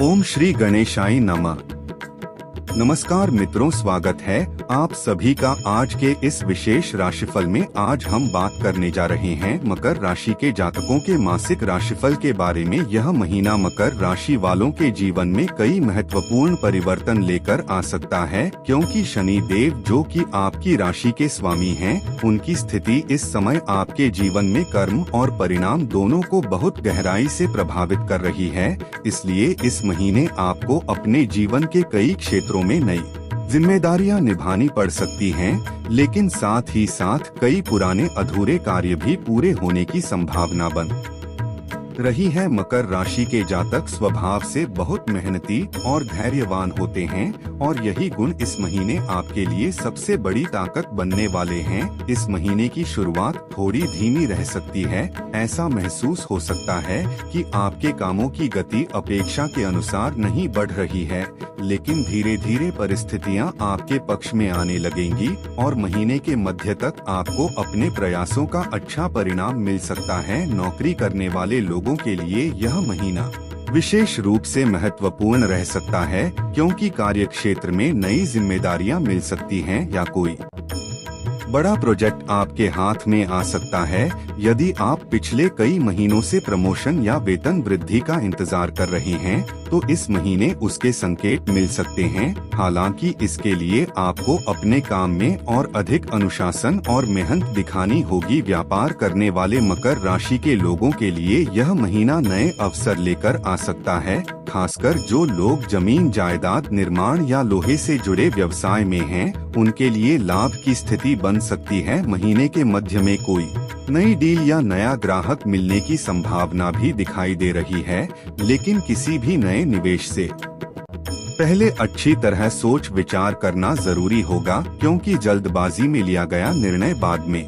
ओम श्री गणेशाय नमः। नमस्कार मित्रों, स्वागत है आप सभी का आज के इस विशेष राशिफल में। आज हम बात करने जा रहे हैं मकर राशि के जातकों के मासिक राशिफल के बारे में। यह महीना मकर राशि वालों के जीवन में कई महत्वपूर्ण परिवर्तन लेकर आ सकता है, क्योंकि शनि देव जो कि आपकी राशि के स्वामी हैं, उनकी स्थिति इस समय आपके जीवन में कर्म और परिणाम दोनों को बहुत गहराई से प्रभावित कर रही है। इसलिए इस महीने आपको अपने जीवन के कई क्षेत्रों में नई जिम्मेदारियां निभानी पड़ सकती हैं, लेकिन साथ ही साथ कई पुराने अधूरे कार्य भी पूरे होने की संभावना बन रही है। मकर राशि के जातक स्वभाव से बहुत मेहनती और धैर्यवान होते हैं और यही गुण इस महीने आपके लिए सबसे बड़ी ताकत बनने वाले हैं। इस महीने की शुरुआत थोड़ी धीमी रह सकती है। ऐसा महसूस हो सकता है कि आपके कामों की गति अपेक्षा के अनुसार नहीं बढ़ रही है, लेकिन धीरे धीरे परिस्थितियां आपके पक्ष में आने लगेंगी और महीने के मध्य तक आपको अपने प्रयासों का अच्छा परिणाम मिल सकता है। नौकरी करने वाले लोगों के लिए यह महीना विशेष रूप से महत्वपूर्ण रह सकता है, क्योंकि कार्यक्षेत्र में नई जिम्मेदारियां मिल सकती हैं या कोई बड़ा प्रोजेक्ट आपके हाथ में आ सकता है। यदि आप पिछले कई महीनों से प्रमोशन या वेतन वृद्धि का इंतजार कर रहे हैं, तो इस महीने उसके संकेत मिल सकते हैं। हालांकि इसके लिए आपको अपने काम में और अधिक अनुशासन और मेहनत दिखानी होगी। व्यापार करने वाले मकर राशि के लोगों के लिए यह महीना नए अवसर लेकर आ सकता है, खासकर जो लोग जमीन जायदाद निर्माण या लोहे से जुड़े व्यवसाय में हैं, उनके लिए लाभ की स्थिति बन सकती है। महीने के मध्य में कोई नई डील या नया ग्राहक मिलने की संभावना भी दिखाई दे रही है, लेकिन किसी भी नए निवेश से पहले अच्छी तरह सोच विचार करना जरूरी होगा, क्योंकि जल्दबाजी में लिया गया निर्णय बाद में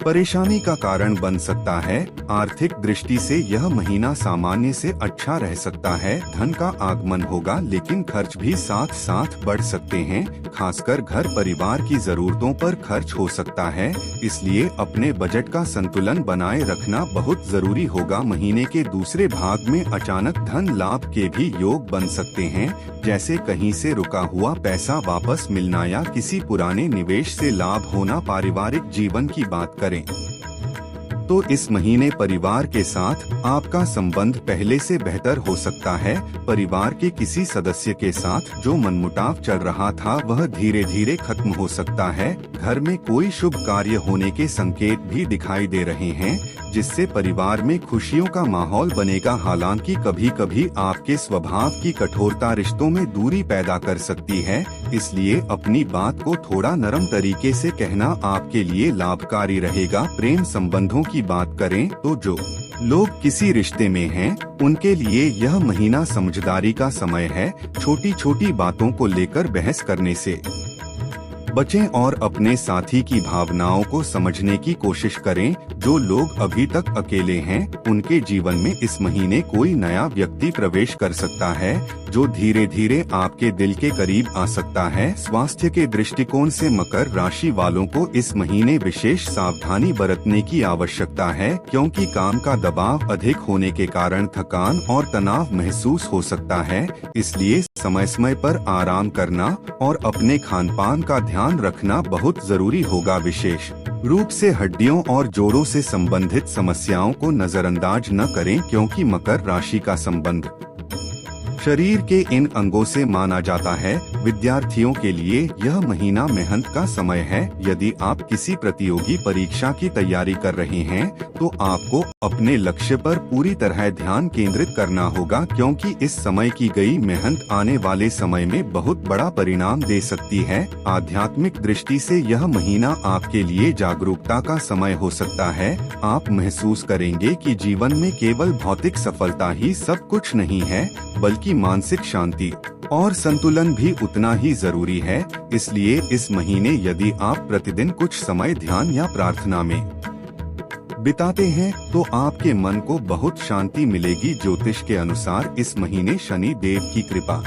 परेशानी का कारण बन सकता है। आर्थिक दृष्टि से यह महीना सामान्य से अच्छा रह सकता है। धन का आगमन होगा, लेकिन खर्च भी साथ साथ बढ़ सकते हैं। खासकर घर परिवार की जरूरतों पर खर्च हो सकता है, इसलिए अपने बजट का संतुलन बनाए रखना बहुत जरूरी होगा। महीने के दूसरे भाग में अचानक धन लाभ के भी योग बन सकते हैं, जैसे कहीं से रुका हुआ पैसा वापस मिलना या किसी पुराने निवेश से लाभ होना। पारिवारिक जीवन की बात करें तो इस महीने परिवार के साथ आपका संबंध पहले से बेहतर हो सकता है। परिवार के किसी सदस्य के साथ जो मनमुटाव चल रहा था, वह धीरे धीरे खत्म हो सकता है। घर में कोई शुभ कार्य होने के संकेत भी दिखाई दे रहे हैं, जिससे परिवार में खुशियों का माहौल बनेगा। हालांकि कभी कभी आपके स्वभाव की कठोरता रिश्तों में दूरी पैदा कर सकती है, इसलिए अपनी बात को थोड़ा नरम तरीके से कहना आपके लिए लाभकारी रहेगा। प्रेम संबंधों की बात करें तो जो लोग किसी रिश्ते में हैं, उनके लिए यह महीना समझदारी का समय है। छोटी छोटी बातों को लेकर बहस करने से बचें और अपने साथी की भावनाओं को समझने की कोशिश करें। जो लोग अभी तक अकेले हैं, उनके जीवन में इस महीने कोई नया व्यक्ति प्रवेश कर सकता है, जो धीरे धीरे आपके दिल के करीब आ सकता है। स्वास्थ्य के दृष्टिकोण से मकर राशि वालों को इस महीने विशेष सावधानी बरतने की आवश्यकता है, क्योंकि काम का दबाव अधिक होने के कारण थकान और तनाव महसूस हो सकता है। इसलिए समय समय पर आराम करना और अपने खानपान का ध्यान रखना बहुत जरूरी होगा। विशेष रूप से हड्डियों और जोड़ों से संबंधित समस्याओं को नजरअंदाज न करें, क्योंकि मकर राशि का संबंध शरीर के इन अंगों से माना जाता है। विद्यार्थियों के लिए यह महीना मेहनत का समय है। यदि आप किसी प्रतियोगी परीक्षा की तैयारी कर रहे हैं, तो आपको अपने लक्ष्य पर पूरी तरह ध्यान केंद्रित करना होगा, क्योंकि इस समय की गई मेहनत आने वाले समय में बहुत बड़ा परिणाम दे सकती है। आध्यात्मिक दृष्टि से यह महीना आपके लिए जागरूकता का समय हो सकता है। आप महसूस करेंगे कि जीवन में केवल भौतिक सफलता ही सब कुछ नहीं है, बल्कि मानसिक शांति और संतुलन भी उतना ही जरूरी है। इसलिए इस महीने यदि आप प्रतिदिन कुछ समय ध्यान या प्रार्थना में बिताते हैं, तो आपके मन को बहुत शांति मिलेगी। ज्योतिष के अनुसार इस महीने शनि देव की कृपा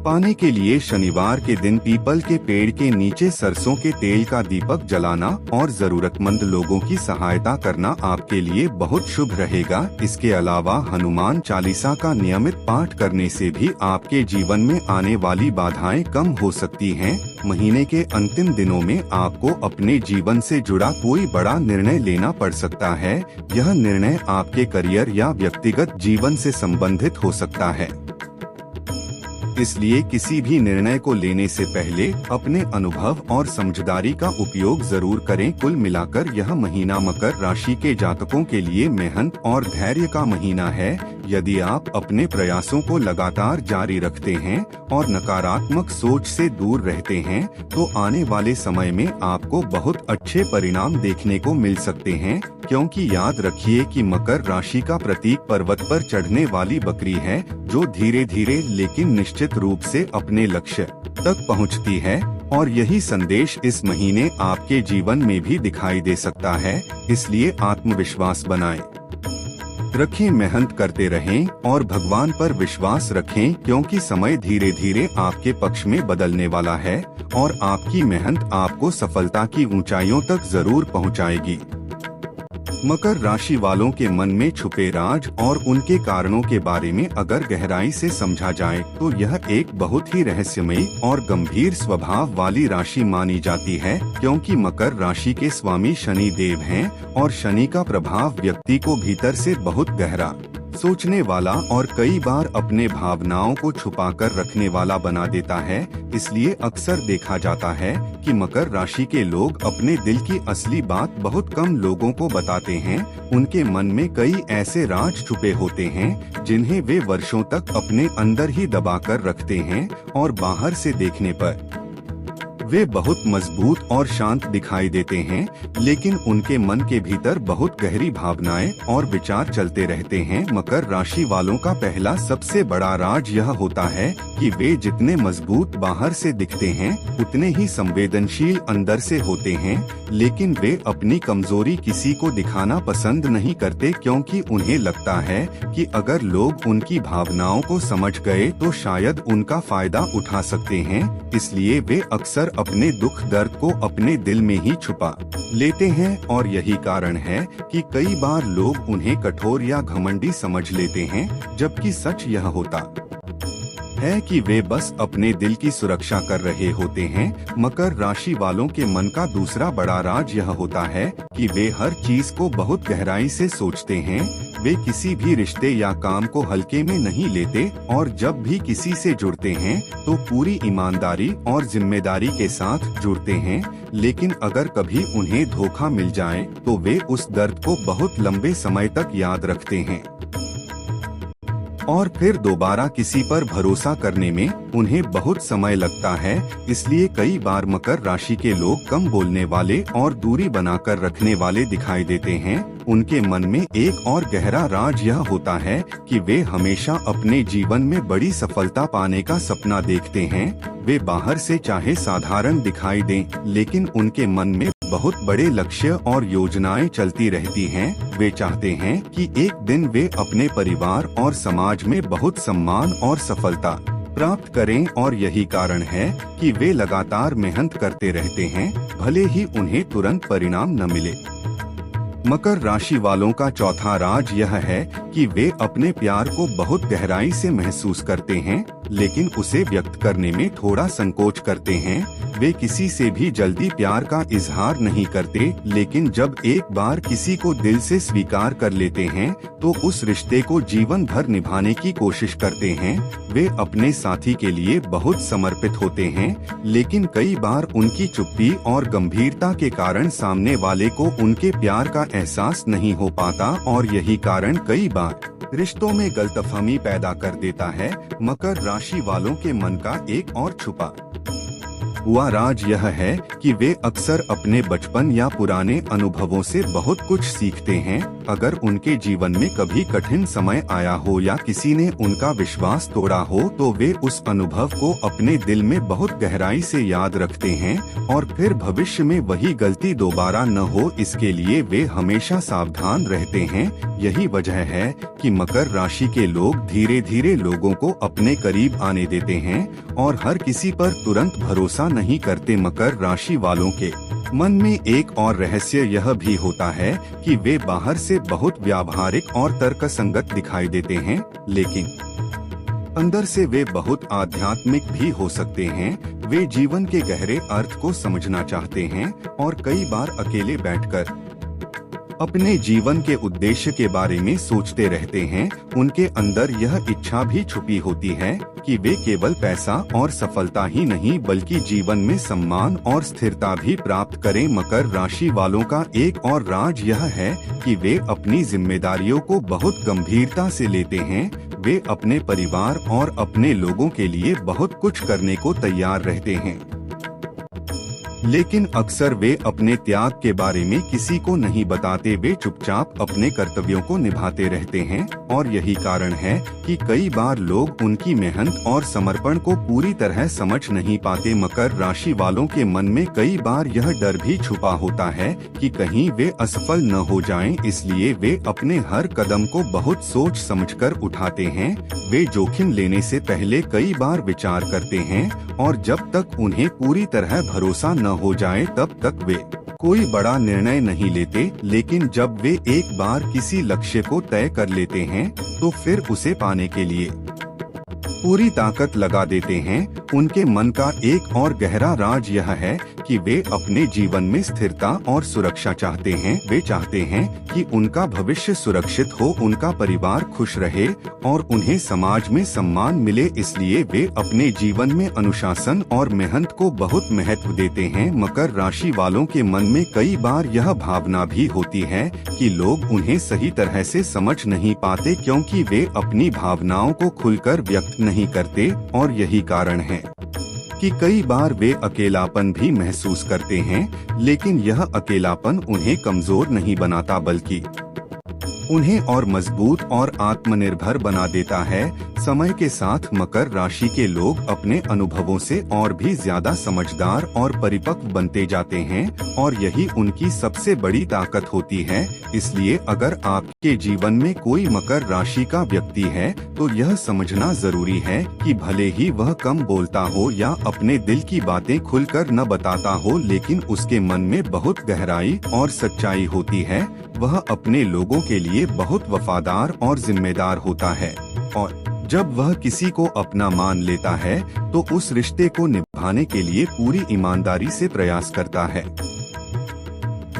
पाने के लिए शनिवार के दिन पीपल के पेड़ के नीचे सरसों के तेल का दीपक जलाना और जरूरतमंद लोगों की सहायता करना आपके लिए बहुत शुभ रहेगा। इसके अलावा हनुमान चालीसा का नियमित पाठ करने से भी आपके जीवन में आने वाली बाधाएं कम हो सकती हैं। महीने के अंतिम दिनों में आपको अपने जीवन से जुड़ा कोई बड़ा निर्णय लेना पड़ सकता है। यह निर्णय आपके करियर या व्यक्तिगत जीवन से संबंधित हो सकता है, इसलिए किसी भी निर्णय को लेने से पहले अपने अनुभव और समझदारी का उपयोग जरूर करें। कुल मिलाकर यह महीना मकर राशि के जातकों के लिए मेहनत और धैर्य का महीना है। यदि आप अपने प्रयासों को लगातार जारी रखते हैं और नकारात्मक सोच से दूर रहते हैं तो आने वाले समय में आपको बहुत अच्छे परिणाम देखने को मिल सकते हैं, क्योंकि याद रखिए कि मकर राशि का प्रतीक पर्वत पर चढ़ने वाली बकरी है, जो धीरे धीरे लेकिन निश्चित रूप से अपने लक्ष्य तक पहुंचती है। और यही संदेश इस महीने आपके जीवन में भी दिखाई दे सकता है। इसलिए आत्मविश्वास बनाएं रखें, मेहनत करते रहें और भगवान पर विश्वास रखें, क्योंकि समय धीरे धीरे आपके पक्ष में बदलने वाला है और आपकी मेहनत आपको सफलता की ऊंचाइयों तक जरूर पहुंचाएगी। मकर राशि वालों के मन में छुपे राज और उनके कारणों के बारे में अगर गहराई से समझा जाए तो यह एक बहुत ही रहस्यमयी और गंभीर स्वभाव वाली राशि मानी जाती है, क्योंकि मकर राशि के स्वामी शनि देव हैं और शनि का प्रभाव व्यक्ति को भीतर से बहुत गहरा, सोचने वाला और कई बार अपने भावनाओं को छुपाकर रखने वाला बना देता है। इसलिए अक्सर देखा जाता है कि मकर राशि के लोग अपने दिल की असली बात बहुत कम लोगों को बताते हैं। उनके मन में कई ऐसे राज छुपे होते हैं जिन्हें वे वर्षों तक अपने अंदर ही दबाकर रखते हैं और बाहर से देखने पर वे बहुत मजबूत और शांत दिखाई देते हैं, लेकिन उनके मन के भीतर बहुत गहरी भावनाएं और विचार चलते रहते हैं। मकर राशि वालों का पहला सबसे बड़ा राज यह होता है कि वे जितने मजबूत बाहर से दिखते हैं उतने ही संवेदनशील अंदर से होते हैं, लेकिन वे अपनी कमजोरी किसी को दिखाना पसंद नहीं करते, क्योंकि उन्हें लगता है कि अगर लोग उनकी भावनाओं को समझ गए तो शायद उनका फायदा उठा सकते हैं। इसलिए वे अक्सर अपने दुख दर्द को अपने दिल में ही छुपा लेते हैं और यही कारण है कि कई बार लोग उन्हें कठोर या घमंडी समझ लेते हैं, जबकि सच यह होता है कि वे बस अपने दिल की सुरक्षा कर रहे होते हैं। मकर राशि वालों के मन का दूसरा बड़ा राज यह होता है कि वे हर चीज को बहुत गहराई से सोचते हैं। वे किसी भी रिश्ते या काम को हल्के में नहीं लेते और जब भी किसी से जुड़ते हैं तो पूरी ईमानदारी और जिम्मेदारी के साथ जुड़ते हैं। लेकिन अगर कभी उन्हें धोखा मिल जाए तो वे उस दर्द को बहुत लंबे समय तक याद रखते हैं और फिर दोबारा किसी पर भरोसा करने में उन्हें बहुत समय लगता है। इसलिए कई बार मकर राशि के लोग कम बोलने वाले और दूरी बनाकर रखने वाले दिखाई देते हैं। उनके मन में एक और गहरा राज यह होता है कि वे हमेशा अपने जीवन में बड़ी सफलता पाने का सपना देखते हैं। वे बाहर से चाहे साधारण दिखाई दें, लेकिन उनके मन में बहुत बड़े लक्ष्य और योजनाएं चलती रहती हैं। वे चाहते हैं कि एक दिन वे अपने परिवार और समाज में बहुत सम्मान और सफलता प्राप्त करें और यही कारण है कि वे लगातार मेहनत करते रहते हैं, भले ही उन्हें तुरंत परिणाम न मिले। मकर राशि वालों का चौथा राज यह है कि वे अपने प्यार को बहुत गहराई से महसूस करते हैं, लेकिन उसे व्यक्त करने में थोड़ा संकोच करते हैं। वे किसी से भी जल्दी प्यार का इजहार नहीं करते, लेकिन जब एक बार किसी को दिल से स्वीकार कर लेते हैं तो उस रिश्ते को जीवन भर निभाने की कोशिश करते हैं। वे अपने साथी के लिए बहुत समर्पित होते हैं, लेकिन कई बार उनकी चुप्पी और गंभीरता के कारण सामने वाले को उनके प्यार का एहसास नहीं हो पाता और यही कारण कई बार रिश्तों में गलतफहमी पैदा कर देता है। मकर राशि वालों के मन का एक और छुपा हुआ राज यह है कि वे अक्सर अपने बचपन या पुराने अनुभवों से बहुत कुछ सीखते हैं। अगर उनके जीवन में कभी कठिन समय आया हो या किसी ने उनका विश्वास तोड़ा हो तो वे उस अनुभव को अपने दिल में बहुत गहराई से याद रखते हैं और फिर भविष्य में वही गलती दोबारा न हो इसके लिए वे हमेशा सावधान रहते हैं। यही वजह है कि मकर राशि के लोग धीरे धीरे लोगों को अपने करीब आने देते हैं और हर किसी पर तुरंत भरोसा नहीं करते। मकर राशि वालों के मन में एक और रहस्य यह भी होता है कि वे बाहर से बहुत व्यावहारिक और तर्कसंगत दिखाई देते हैं, लेकिन अंदर से वे बहुत आध्यात्मिक भी हो सकते हैं। वे जीवन के गहरे अर्थ को समझना चाहते हैं और कई बार अकेले बैठकर अपने जीवन के उद्देश्य के बारे में सोचते रहते हैं। उनके अंदर यह इच्छा भी छुपी होती है कि वे केवल पैसा और सफलता ही नहीं बल्कि जीवन में सम्मान और स्थिरता भी प्राप्त करें। मकर राशि वालों का एक और राज यह है कि वे अपनी जिम्मेदारियों को बहुत गंभीरता से लेते हैं। वे अपने परिवार और अपने लोगों के लिए बहुत कुछ करने को तैयार रहते हैं, लेकिन अक्सर वे अपने त्याग के बारे में किसी को नहीं बताते। वे चुपचाप अपने कर्तव्यों को निभाते रहते हैं और यही कारण है कि कई बार लोग उनकी मेहनत और समर्पण को पूरी तरह समझ नहीं पाते। मकर राशि वालों के मन में कई बार यह डर भी छुपा होता है कि कहीं वे असफल न हो जाएं, इसलिए वे अपने हर कदम को बहुत सोच समझकर उठाते हैं। वे जोखिम लेने से पहले कई बार विचार करते हैं और जब तक उन्हें पूरी तरह भरोसा न हो जाए तब तक वे कोई बड़ा निर्णय नहीं लेते। लेकिन जब वे एक बार किसी लक्ष्य को तय कर लेते हैं तो फिर उसे पाने के लिए पूरी ताकत लगा देते हैं। उनके मन का एक और गहरा राज यह है कि वे अपने जीवन में स्थिरता और सुरक्षा चाहते हैं। वे चाहते हैं कि उनका भविष्य सुरक्षित हो, उनका परिवार खुश रहे और उन्हें समाज में सम्मान मिले, इसलिए वे अपने जीवन में अनुशासन और मेहनत को बहुत महत्व देते हैं। मकर राशि वालों के मन में कई बार यह भावना भी होती है कि लोग उन्हें सही तरह से समझ नहीं पाते क्योंकि वे अपनी भावनाओं को खुलकर व्यक्त नहीं करते और यही कारण है कि कई बार वे अकेलापन भी महसूस करते हैं। लेकिन यह अकेलापन उन्हें कमजोर नहीं बनाता बल्कि उन्हें और मजबूत और आत्मनिर्भर बना देता है। समय के साथ मकर राशि के लोग अपने अनुभवों से और भी ज्यादा समझदार और परिपक्व बनते जाते हैं और यही उनकी सबसे बड़ी ताकत होती है। इसलिए अगर आपके जीवन में कोई मकर राशि का व्यक्ति है तो यह समझना जरूरी है कि भले ही वह कम बोलता हो या अपने दिल की बातें खुलकर न बताता हो, लेकिन उसके मन में बहुत गहराई और सच्चाई होती है। वह अपने लोगों के लिए बहुत वफादार और जिम्मेदार होता है और जब वह किसी को अपना मान लेता है तो उस रिश्ते को निभाने के लिए पूरी ईमानदारी से प्रयास करता है।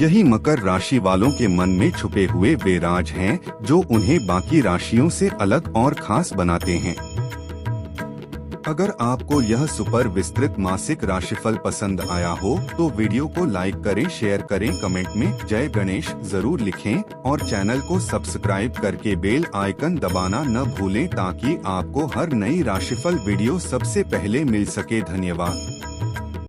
यही मकर राशि वालों के मन में छुपे हुए वे राज हैं जो उन्हें बाकी राशियों से अलग और खास बनाते हैं। अगर आपको यह सुपर विस्तृत मासिक राशिफल पसंद आया हो तो वीडियो को लाइक करें, शेयर करें, कमेंट में जय गणेश जरूर लिखें और चैनल को सब्सक्राइब करके बेल आइकन दबाना न भूलें ताकि आपको हर नई राशिफल वीडियो सबसे पहले मिल सके। धन्यवाद।